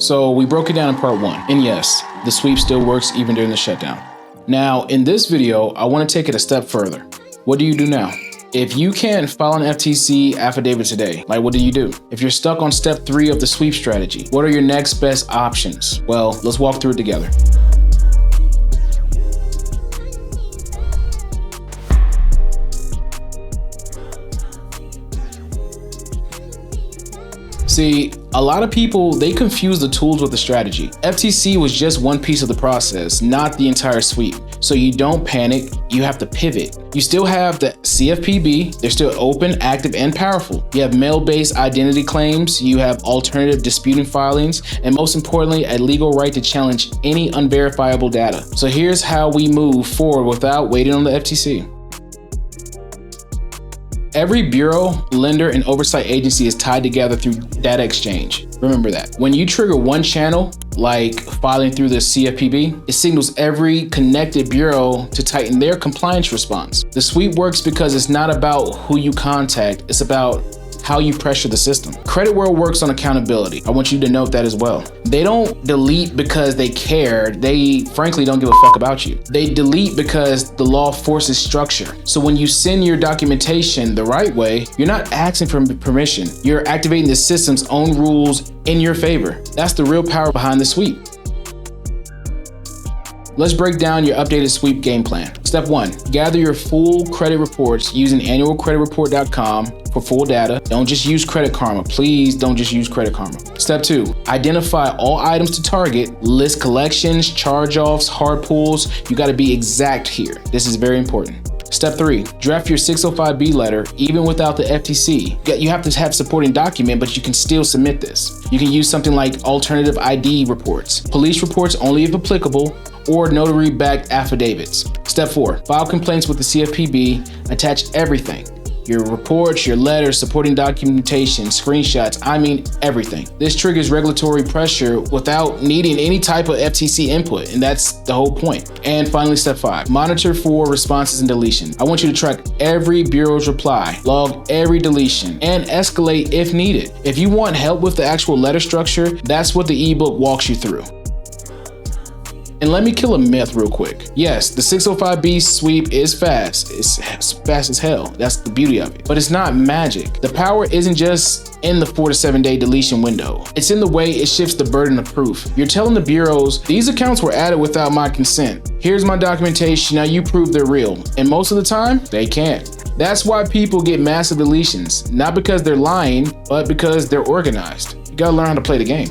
So we broke it down in part 1. And yes, the sweep still works even during the shutdown. Now, in this video, I want to take it a step further. What do you do now? If you can't file an FTC affidavit today, like what do you do? If you're stuck on step 3 of the sweep strategy, what are your next best options? Well, let's walk through it together. See, a lot of people, they confuse the tools with the strategy. FTC was just one piece of the process, not the entire sweep. So you don't panic, you have to pivot. You still have the CFPB, they're still open, active, and powerful. You have mail-based identity claims, you have alternative disputing filings, and most importantly, a legal right to challenge any unverifiable data. So here's how we move forward without waiting on the FTC. Every bureau, lender, and oversight agency is tied together through data exchange. Remember that. When you trigger one channel, like filing through the CFPB, it signals every connected bureau to tighten their compliance response. The sweep works because it's not about who you contact, it's about how you pressure the system. Credit World works on accountability. I want you to note that as well. They don't delete because they care. They frankly don't give a fuck about you. They delete because the law forces structure. So when you send your documentation the right way, you're not asking for permission. You're activating the system's own rules in your favor. That's the real power behind the sweep. Let's break down your updated sweep game plan. Step 1, gather your full credit reports using annualcreditreport.com for full data. Don't just use Credit Karma. Please don't just use Credit Karma. Step 2, identify all items to target, list collections, charge-offs, hard pulls. You gotta be exact here. This is very important. Step 3, draft your 605B letter even without the FTC. You have to have supporting document, but you can still submit this. You can use something like alternative ID reports, police reports only if applicable, or notary-backed affidavits. Step 4, file complaints with the CFPB, attach everything. Your reports, your letters, supporting documentation, screenshots, I mean everything. This triggers regulatory pressure without needing any type of FTC input, and that's the whole point. And finally, step 5, monitor for responses and deletion. I want you to track every bureau's reply, log every deletion, and escalate if needed. If you want help with the actual letter structure, that's what the ebook walks you through. And let me kill a myth real quick. Yes, the 605B sweep is fast. It's fast as hell. That's the beauty of it. But it's not magic. The power isn't just in the 4 to 7 day deletion window. It's in the way it shifts the burden of proof. You're telling the bureaus, these accounts were added without my consent. Here's my documentation, now you prove they're real. And most of the time, they can't. That's why people get massive deletions. Not because they're lying, but because they're organized. You gotta learn how to play the game.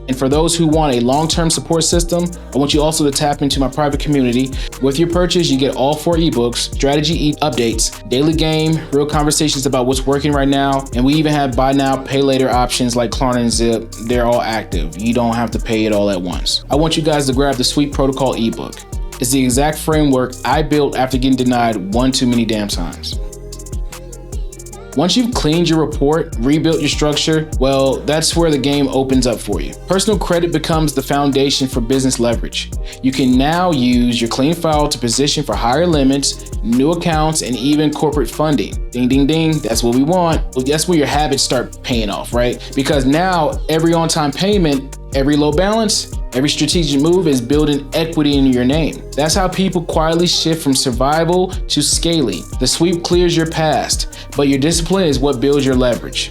And for those who want a long-term support system, I want you also to tap into my private community. With your purchase, you get all 4 ebooks, strategy updates, daily game, real conversations about what's working right now, and we even have buy now, pay later options like Klarna and Zip. They're all active. You don't have to pay it all at once. I want you guys to grab the Sweep Protocol ebook. It's the exact framework I built after getting denied one too many damn times. Once you've cleaned your report, rebuilt your structure, well, that's where the game opens up for you. Personal credit becomes the foundation for business leverage. You can now use your clean file to position for higher limits, new accounts, and even corporate funding. Ding, ding, ding, that's what we want. Well, that's where your habits start paying off, right? Because now every on-time payment, every low balance, every strategic move is building equity in your name. That's how people quietly shift from survival to scaling. The sweep clears your past, but your discipline is what builds your leverage.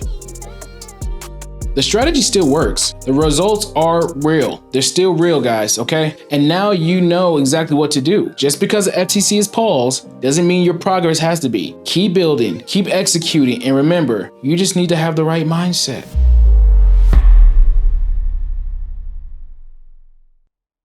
The strategy still works. The results are real. They're still real, guys, okay? And now you know exactly what to do. Just because the FTC is paused doesn't mean your progress has to be. Keep building, keep executing, and remember, you just need to have the right mindset.